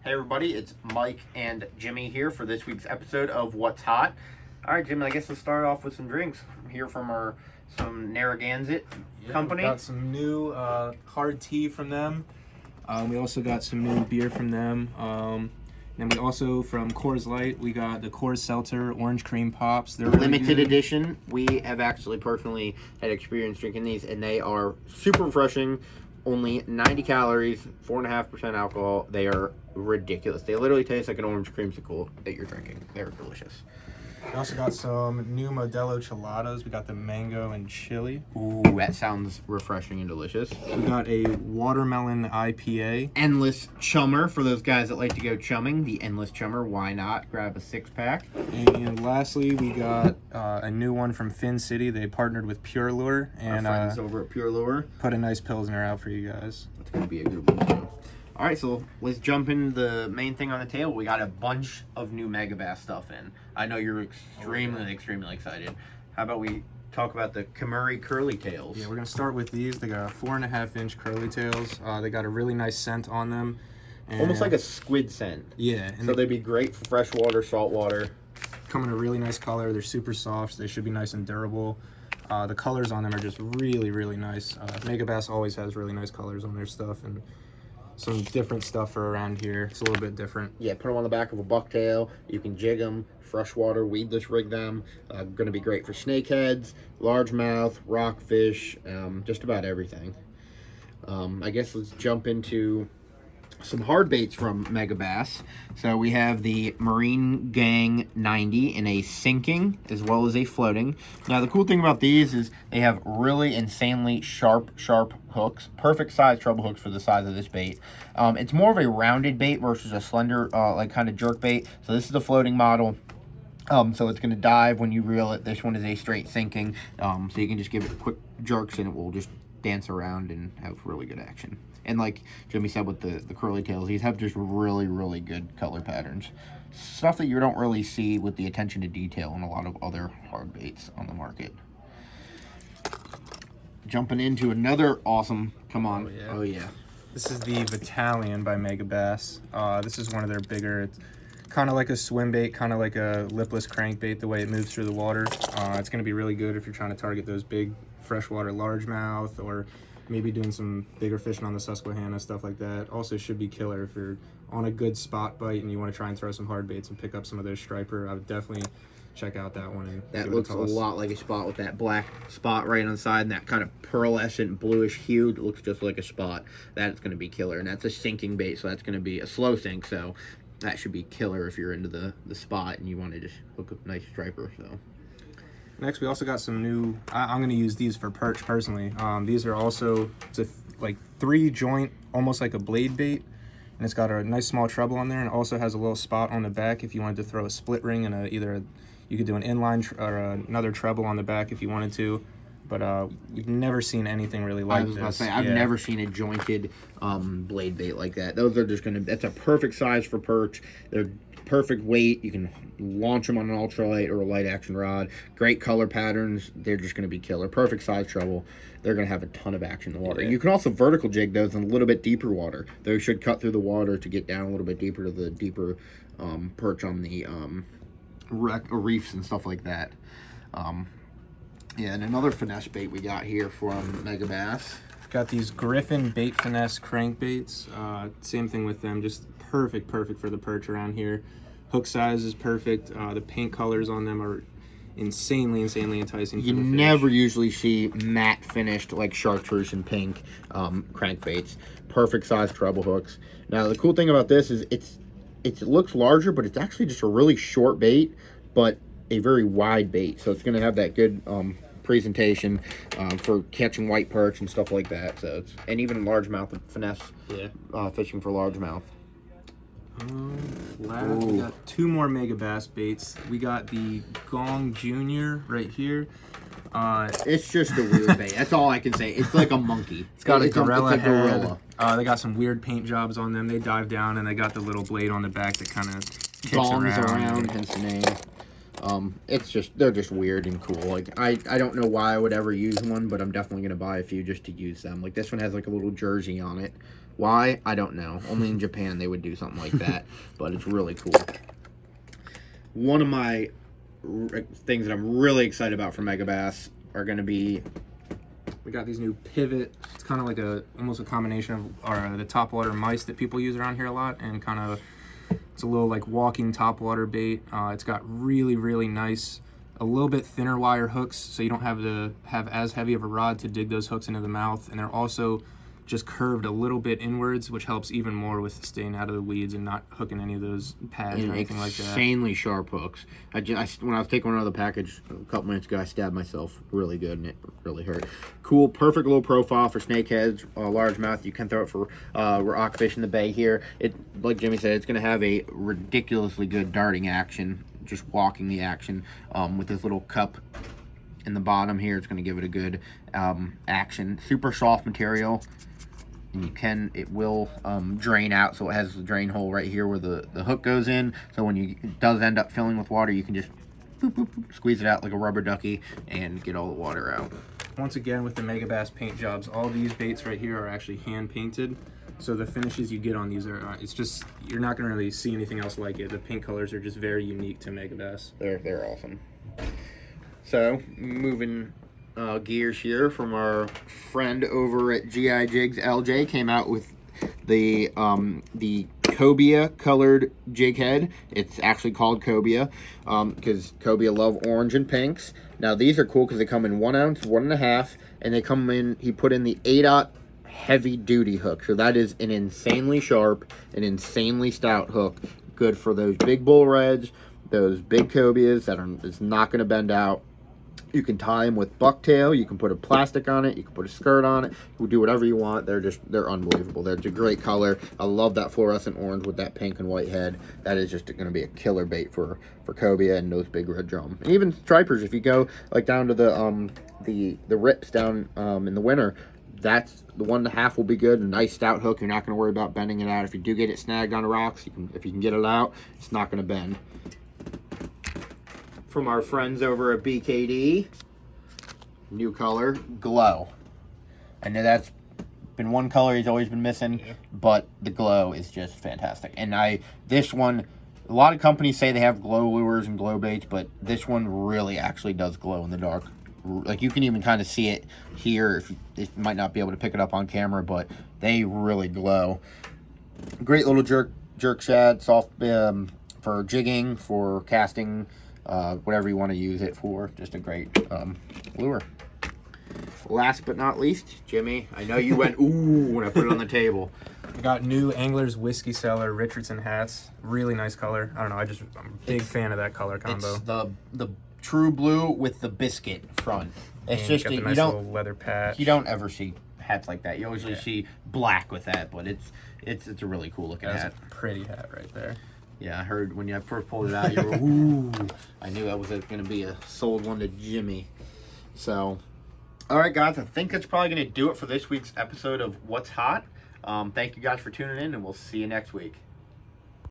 Hey everybody, it's Mike and Jimmy here for this week's episode of What's Hot. All right, Jimmy, I guess let's start off with some drinks. I'm here from some Narragansett company. We got some new hard tea from them. We also got some new beer from them. Then we also, from Coors Light, we got the Coors Seltzer Orange Cream Pops. They're really limited good. edition. We have actually personally had experience drinking these, and they are super refreshing. Only 90 calories, 4.5% alcohol. They are ridiculous. They literally taste like an orange creamsicle that you're drinking. They're delicious. We also got some new Modelo Cheladas. We got the mango and chili. Ooh, that sounds refreshing and delicious. We got a watermelon IPA. Endless Chummer for those guys that like to go chumming. The Endless Chummer, why not? Grab a 6-pack. And lastly, we got a new one from Fin City. They partnered with Pure Lure and Our friends over at Pure Lure. put a nice Pilsner out for you guys. That's going to be a good one, too. All right, so let's jump into the main thing on the table. We got a bunch of new Megabass stuff in. I know you're extremely excited. How about we talk about the Kamuri Curly Tails? Yeah, we're going to start with these. They got 4.5-inch curly tails. They got a really nice scent on them. And Almost like a squid scent. yeah. So they'd be great for freshwater, saltwater. Come in a really nice color. They're super soft. They should be nice and durable. The colors on them are just really nice. Megabass always has really nice colors on their stuff, and some different stuff for around here. It's a little bit different. Yeah, put them on the back of a bucktail. You can jig them, freshwater, weedless rig them. Going to be great for snakeheads, largemouth, rockfish, just about everything. I guess let's jump into some hard baits from Megabass. So we have the Marine Gang 90 in a sinking as well as a floating. Now the cool thing about these is they have really insanely sharp hooks. Perfect size treble hooks for the size of this bait. It's more of a rounded bait versus a slender like kind of jerk bait. So this is the floating model. So it's going to dive when you reel it. This one is a straight sinking. So you can just give it quick jerks and it will just dance around and have really good action. And like Jimmy said with the curly tails, these have just really good color patterns. Stuff that you don't really see with the attention to detail in a lot of other hard baits on the market. Jumping into another awesome, oh yeah. This is the Battalion by Megabass. This is one of their bigger, it's kind of like a swim bait, kind of like a lipless crankbait, the way it moves through the water. It's going to be really good if you're trying to target those big freshwater largemouth, or maybe doing some bigger fishing on the Susquehanna, stuff like that. Also should be killer if you're on a good spot bite and you want to try and throw some hard baits and pick up some of those striper. I would definitely check out that one. And that looks a lot like a spot with that black spot right on the side and that kind of pearlescent bluish hue. It looks just like a spot. That's going to be killer. And that's a sinking bait, so that's going to be a slow sink. So that should be killer if you're into the spot and you want to just hook a nice striper. So next, we also got some new, I'm going to use these for perch personally. These are also, like 3-joint, almost like a blade bait. And it's got a nice small treble on there, and it also has a little spot on the back if you wanted to throw a split ring and you could do an inline or another treble on the back if you wanted to. But we've never seen anything really like this. I was about to say, I've never seen a jointed blade bait like that. Those are just that's a perfect size for perch. They're perfect weight. You can launch them on an ultralight or a light action rod. Great color patterns. They're just going to be killer. Perfect size treble. They're going to have a ton of action in the water. Yeah. You can also vertical jig those in a little bit deeper water. They should cut through the water to get down a little bit deeper to the deeper perch on the reefs and stuff like that. Yeah, and another finesse bait we got here from Megabass. Got these Griffin Bait Finesse crankbaits. Same thing with them, just perfect for the perch around here. Hook size is perfect. The paint colors on them are insanely enticing. You never usually see matte finished like chartreuse and pink crankbaits. Perfect size treble hooks. Now the cool thing about this is it looks larger, but it's actually just a really short bait, but a very wide bait. So it's going to have that good presentation for catching white perch and stuff like that. So and even largemouth finesse fishing for largemouth. We got 2 more Megabass baits. We got the Gong Junior right here. It's just a weird bait. That's all I can say. It's like a monkey. It's got a gorilla head. They got some weird paint jobs on them. They dive down and they got the little blade on the back that kind of kicks around. Hence the name. They're just weird and cool. Like I don't know why I would ever use one, but I'm definitely gonna buy a few just to use them. Like this one has like a little jersey on it. Why? I don't know. Only in Japan they would do something like that, but it's really cool. One of my things that I'm really excited about for Megabass are going to be... We got these new pivot. It's kind of like almost a combination of the topwater mice that people use around here a lot, and kind of it's a little like walking topwater bait. It's got really, really nice, a little bit thinner wire hooks, so you don't have to have as heavy of a rod to dig those hooks into the mouth, and they're also just curved a little bit inwards, which helps even more with staying out of the weeds and not hooking any of those pads or anything like that. Insanely sharp hooks. When I was taking one out of the package a couple minutes ago, I stabbed myself really good and it really hurt. Cool, perfect little profile for snakeheads, largemouth. You can throw it for rockfish in the bay here. It, like Jimmy said, it's going to have a ridiculously good darting action, just walking the action with this little cup in the bottom here. It's going to give it a good action. Super soft material. And it will drain out, so it has the drain hole right here where the hook goes in, so when it does end up filling with water, you can just boop, boop, boop, squeeze it out like a rubber ducky and get all the water out. Once again, with the Megabass paint jobs, all these baits right here are actually hand painted, so the finishes you get on these are, it's just, you're not going to really see anything else like it. The paint colors are just very unique to Megabass. They're awesome. So moving gears here from our friend over at GI Jigs. LJ came out with the cobia colored jig head. It's actually called cobia because cobia love orange and pinks. Now these are cool because they come in 1 ounce, 1.5, and they come in, he put in the 8/0 heavy duty hook, so that is an insanely sharp and insanely stout hook, good for those big bull reds, those big cobias that it's not going to bend out. You can tie them with bucktail. You can put a plastic on it. You can put a skirt on it. You can do whatever you want. They're unbelievable. They're a great color. I love that fluorescent orange with that pink and white head. That is just going to be a killer bait for cobia and those big red drum. And even stripers, if you go like down to the rips down in the winter, that's the 1.5 will be good. A nice stout hook. You're not going to worry about bending it out. If you do get it snagged on the rocks, if you can get it out, it's not going to bend. From our friends over at BKD, new color, glow. I know that's been one color he's always been missing, but the glow is just fantastic. And this one, a lot of companies say they have glow lures and glow baits, but this one really actually does glow in the dark. Like you can even kind of see it here. You might not be able to pick it up on camera, but they really glow. Great little jerk shad, soft for jigging, for casting. Whatever you want to use it for, just a great lure. Last but not least, Jimmy, I know you went ooh when I put it on the table. We got new Angler's Whiskey Cellar Richardson hats. Really nice color. I don't know, I'm a big fan of that color combo. It's the true blue with the biscuit front. It's just got the nice little leather patch. You don't ever see hats like that. You always see black with that, but it's a really cool looking hat. A pretty hat right there. Yeah, I heard when you first pulled it out, you were, ooh. I knew that was going to be a sold one to Jimmy. So, all right, guys, I think that's probably going to do it for this week's episode of What's Hot. Thank you guys for tuning in, and we'll see you next week.